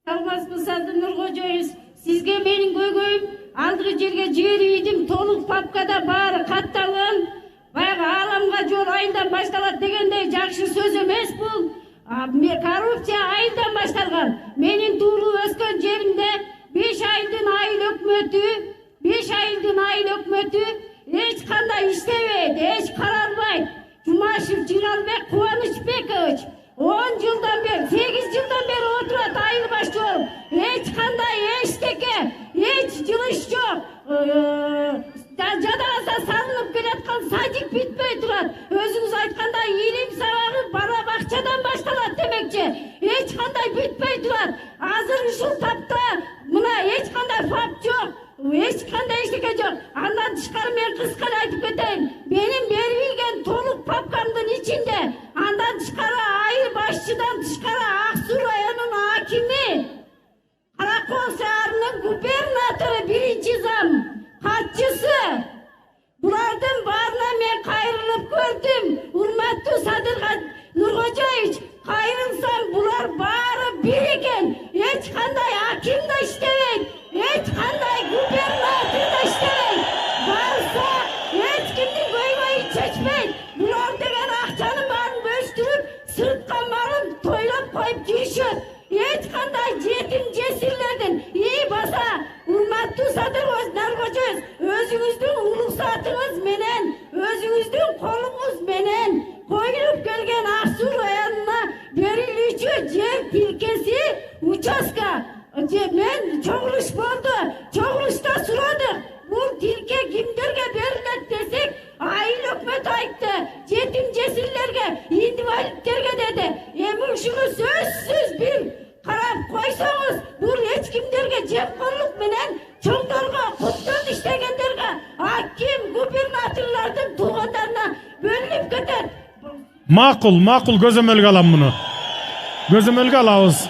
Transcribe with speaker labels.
Speaker 1: Салмаспысады Нуркожоюз, сизге менин көйгөйүм алдыгы жерге жер үйдүм толук папкада баары катталган. Баягы ааламга жол айылдан башталат дегендей жакшы сөз эмес бул. Коррупция айылдан башталган. Менин туулуп өскөн жеримде 5 айылдын айыл өкмөтү эч кандай иштебейт, эч каралбайт. Жумашев Жиналбек Кубанычбекович 10 жылдан бeri, 8 жылдан бeri отурат айыл башчы болуп. Эч кандай эчтеке, эч жылыш жок. Жадагаса салынып келаткан садик бүтпөй турат. Өзүңүз айткандай илим сабагы бала бакчадан башталат демекчи. Эч кандай бүтпөй турат. Азыр ушул тапта мына эч кандай фап жок. Эч кандай эчтеке жок. Андан тышкары мен кыскара айтып кетейин. Менин берилген толук папкамдын ичинде андан тышкары айыл башчыдан тышкары Ак Суу районунун акими, Каракол шаарынын губернатору биринчи зам, катчысы. Булардын баарына мен кайрылып көрдүм. Урматтуу Садыр Нуркожоевич, кайрылсам булар баары бир экен. Эч кандай аким да иштебейт, эч кандай губернатор да иштебейт. Барса эч кимдин көйгөйүн чечпейт. Булар деген акчанын баарын бөлүштүрүп, сыртка малын тойлоп коюп жүрүшөт. Эч кандай жетим жесирлердин баса урматтуу Садыр Нуркожоевич, өзүңүздүн уруксатыңыз менен, өзүңүздүн колуңуз менен коюлуп келген Ак Суу районуна берилүүчү жер тилкеси участка мен чогулуш болду. Чогулушта сурадык. Бул тилке кимдерге берилет десек, айыл өкмөтү айтты. Жетим жесирлерге, инвалидтерге деди. Эми ушуну сөзсүз бир карап койсоңуз, бул эч кимдерге жемкорлук менен чоңдорго, куттан иштегендерге, аким, губернаторлордун туугандарына бөлүнүп кетет.
Speaker 2: Макул, көзөмөлгө алам муну. Көзөмөлгө алабыз.